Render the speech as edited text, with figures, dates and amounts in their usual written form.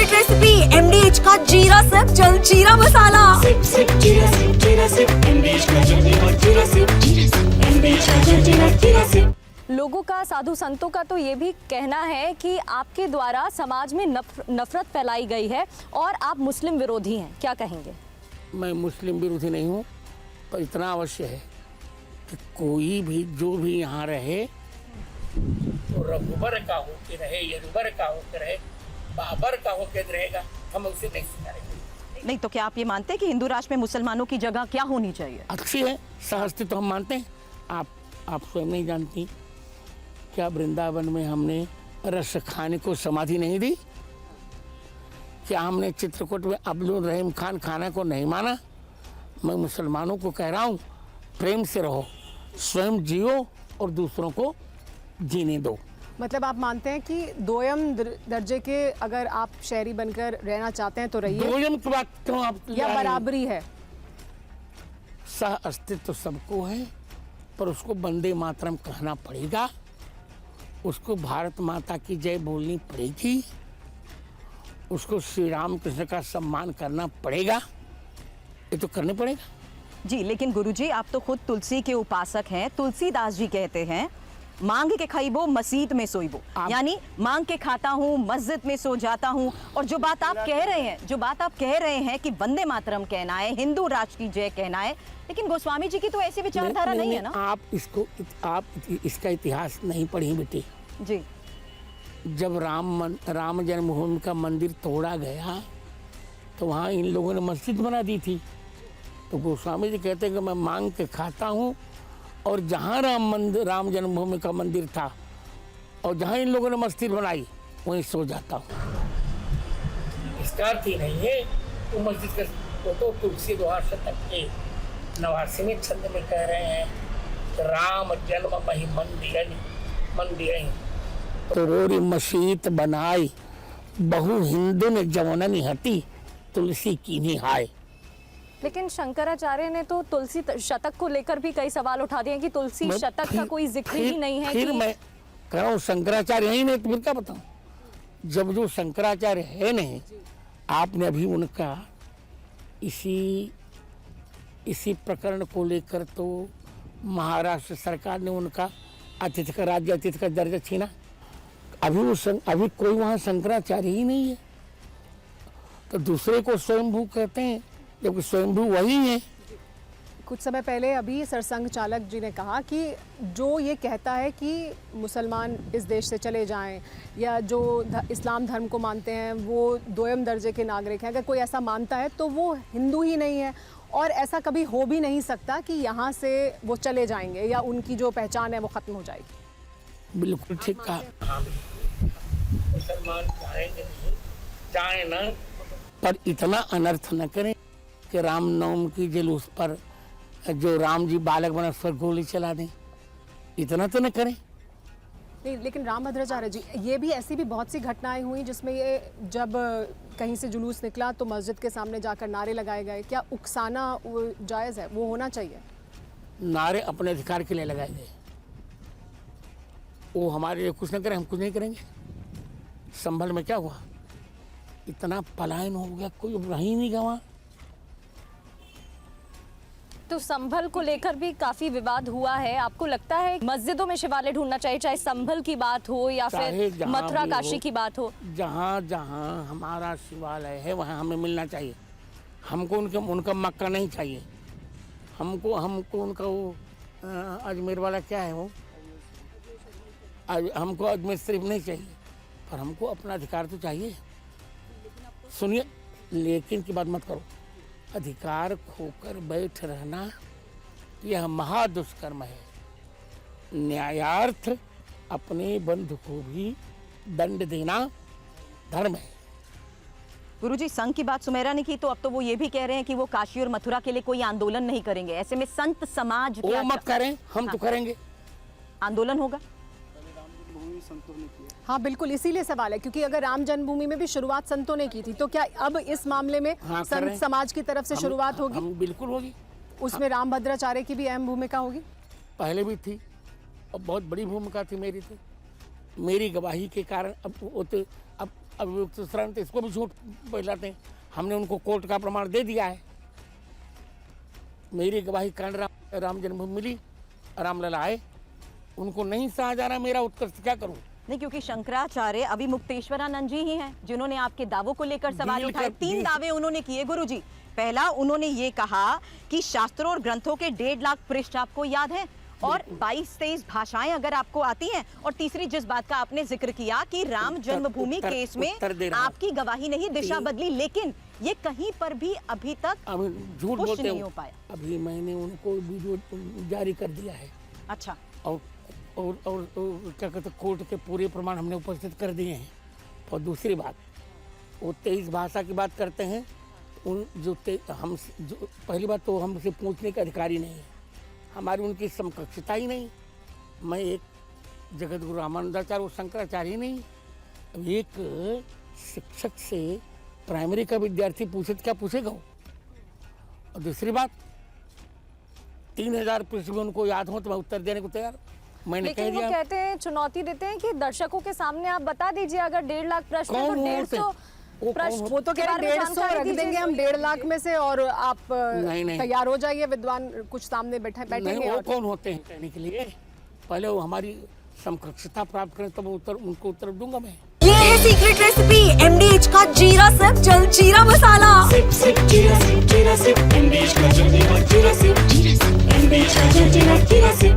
Favourite recipe MDH का जीरा SIP jaljeera मसाला। SIP SIP जीरा सिप MDH का जलजीरा और जीरा सिप MDH का जलजीरा जीरा सिप। लोगों का, साधु संतों का तो ये भी कहना है कि आपके द्वारा समाज में नफरत फैलाई गई है और आप मुस्लिम विरोधी हैं, क्या कहेंगे? मैं मुस्लिम विरोधी नहीं हूँ, पर इतना अवश्य है कि कोई भी जो भी यहाँ रहे तो रघुबर का होके रहे, यदुबर का होके रहे, बाबर का होके रहेगा, हम उसे नहीं स्वीकारेंगे। नहीं तो क्या आप ये मानते हैं कि हिंदू राष्ट्र में मुसलमानों की जगह क्या होनी चाहिए? अच्छी है, सहस्ती तो हम मानते हैं। आप स्वयं नहीं जानती क्या वृंदावन में हमने रस खाने को समाधि नहीं दी? क्या हमने चित्रकूट में अब्दुल रहीम खान खाना को नहीं माना? मैं मुसलमानों को कह रहा हूँ, प्रेम से रहो, स्वयं जियो और दूसरों को जीने दो। मतलब आप मानते हैं कि दोयम दर्जे के अगर आप शहरी बनकर रहना चाहते हैं तो रहिए, दोयम की बात क्यों आप या बराबरी है? सह अस्तित्व सबको है, पर उसको वंदे मातरम कहना पड़ेगा, उसको भारत माता की जय बोलनी पड़ेगी, उसको श्री राम कृष्ण का सम्मान करना पड़ेगा, ये तो करने पड़ेगा। जी, लेकिन गुरुजी आप तो खुद तुलसी के उपासक हैं। तुलसीदास जी कहते हैं, मांग के खाइबो मस्जिद में सोइबो, यानी मांग के खाता हूँ, मस्जिद में सो जाता हूँ। और जो बात आप कह रहे हैं कि वंदे मातरम कहना है, हिंदू राष्ट्र की जय कहना है, लेकिन गोस्वामी जी की तो ऐसी विचारधारा नहीं है ना। आप इसका इतिहास नहीं पढ़ी बेटी जी। जब राम जन्मभूमि का मंदिर तोड़ा गया तो वहाँ इन लोगों ने मस्जिद बना दी थी। तो गोस्वामी जी कहते हैं कि मैं मांग के खाता हूँ, और जहाँ राम जन्मभूमि का मंदिर था और जहाँ इन लोगों ने मस्जिद बनाई वहीं सो जाता हूँ। इसका अर्थ ही नहीं है वो मस्जिद का। तो तुलसी दोहा शतक के 89वें छंद में कह रहे हैं कि राम जन्म मही मंदिर तो रोरी मस्जिद बनाई, बहु हिंदू ने जवननी हती, तुलसी की निहाय। लेकिन शंकराचार्य ने तो तुलसी शतक को लेकर भी कई सवाल उठा दिए कि तुलसी शतक का कोई जिक्र ही नहीं है। फिर मैं कह रहा हूँ शंकराचार्य ही नहीं तो फिर क्या बताऊँ? जब जो शंकराचार्य है नहीं, आपने अभी उनका इसी प्रकरण को लेकर तो महाराष्ट्र सरकार ने उनका राज्य अतिथि का दर्जा छीना। अभी कोई वहाँ शंकराचार्य ही नहीं है, तो दूसरे को स्वयंभू कहते हैं, जबकि स्वयंभू वही है। कुछ समय पहले अभी सरसंघ चालक जी ने कहा कि जो ये कहता है कि मुसलमान इस देश से चले जाएं, या जो इस्लाम धर्म को मानते हैं वो दोयम दर्जे के नागरिक हैं, अगर कोई ऐसा मानता है तो वो हिंदू ही नहीं है, और ऐसा कभी हो भी नहीं सकता कि यहाँ से वो चले जाएंगे या उनकी जो पहचान है वो ख़त्म हो जाएगी। बिल्कुल ठीक कहा। मुसलमान चाहेंगे नहीं, चाहे ना, पर इतना अनर्थ न करें कि रामनवमी की जुलूस पर जो राम जी बालक बना उस पर गोली चला दें, इतना तो न करें। नहीं, लेकिन रामभद्राचार्य जी, ये भी ऐसी भी बहुत सी घटनाएं हुई जिसमें ये जब कहीं से जुलूस निकला तो मस्जिद के सामने जाकर नारे लगाए गए। क्या उकसाना वो जायज़ है? वो होना चाहिए? नारे अपने अधिकार के लिए लगाए गए, वो हमारे लिए कुछ न करें, हम कुछ नहीं करेंगे। संभल में क्या हुआ, इतना पलायन हो गया, कोई रह ही नहीं गवा। तो संभल को लेकर भी काफी विवाद हुआ है। आपको लगता है मस्जिदों में शिवालय ढूंढना चाहिए, चाहे संभल की बात हो या फिर मथुरा काशी की बात हो? जहाँ जहाँ हमारा शिवालय है वहाँ हमें मिलना चाहिए। हमको उनका मक्का नहीं चाहिए। हमको उनका वो अजमेर वाला क्या है वो, हमको अजमेर शरीफ नहीं चाहिए, पर हमको अपना अधिकार तो चाहिए। सुनिए, लेकिन की बात मत करो। अधिकार खोकर बैठ रहना यह महादुष्कर्म है। न्यायार्थ अपने बंधु को भी दंड देना धर्म है। गुरुजी, संघ की बात सुमेरा ने की, तो अब तो वो ये भी कह रहे हैं कि वो काशी और मथुरा के लिए कोई आंदोलन नहीं करेंगे। ऐसे में संत समाज वो मत करें, हम तो करेंगे। आंदोलन होगा। हाँ बिल्कुल, इसीलिए सवाल है, क्योंकि अगर राम जन्मभूमि में भी शुरुआत संतों ने की थी, तो क्या अब इस मामले में संत समाज की तरफ से शुरुआत होगी? बिल्कुल होगी। उसमें रामभद्राचार्य की भी अहम भूमिका होगी। पहले भी थी और बहुत बड़ी भूमिका थी मेरी। तो मेरी गवाही के कारण अब अभियुक्त शरण, तो इसको भी झूठ फैलाते हैं। हमने उनको कोर्ट का प्रमाण दे दिया है। मेरी गवाही कारण राम जन्मभूमि मिली, रामलला आए, उनको नहीं सहा जा रहा, मेरा उत्कर्ष क्या करूं? नहीं, क्योंकि शंकराचार्य अभी मुक्तेश्वरानंद जी ही हैं जिन्होंने आपके दावों को लेकर सवाल उठाए। 3 दावे उन्होंने किए गुरुजी। पहला, उन्होंने ये कहा कि शास्त्रों और ग्रंथों के 1.5 लाख पृष्ठ आपको याद है और 22-23 भाषाएं अगर आपको आती हैं, और तीसरी जिस बात का आपने जिक्र किया कि राम जन्मभूमि केस में आपकी गवाही नहीं दिशा बदली, लेकिन ये कहीं पर भी अभी तक झूठ पुष्ट बोलते नहीं हो पाया। अभी मैंने उनको वीडियो जारी कर दिया है। अच्छा, और क्या कहते, कोर्ट के पूरे प्रमाण हमने उपस्थित कर दिए हैं। और दूसरी बात, वो 23 भाषा की बात करते हैं, उन जो पहली बात तो हमसे पूछने का अधिकारी नहीं है, हमारी उनकी समकक्षता ही नहीं। मैं एक जगत गुरु रामानंदाचार्य, शंकराचार्य ही नहीं। अब एक शिक्षक से प्राइमरी का विद्यार्थी पूछे तो क्या पूछेगा वो? और दूसरी बात, 3000 पृष्ठ में उनको याद हो तो मैं उत्तर देने को तैयार। मैंने कह लेकिन वो दिया। कहते हैं, चुनौती देते हैं कि दर्शकों के सामने आप बता दीजिए, अगर 1.5 लाख प्रश्न है तो 150 प्रश्न। वो तो कह रहे 150 रख देंगे हम 1.5 लाख में से, और आप नहीं। तैयार हो जाइए, विद्वान कुछ सामने बैठेंगे। नहीं, वो और कौन होते हैं कहने के लिए? पहले वो हमारी समकक्षता प्राप्त करें तब उनको उत्तर दूंगा मैं। ये है सीक्रेट रेसिपी MDH का जीरा सिप जल जीरा मसाला। सिप सिप जीरा सिप, MDH का जल्दी और जीरा सिप, MDH का जल जीरा सिप।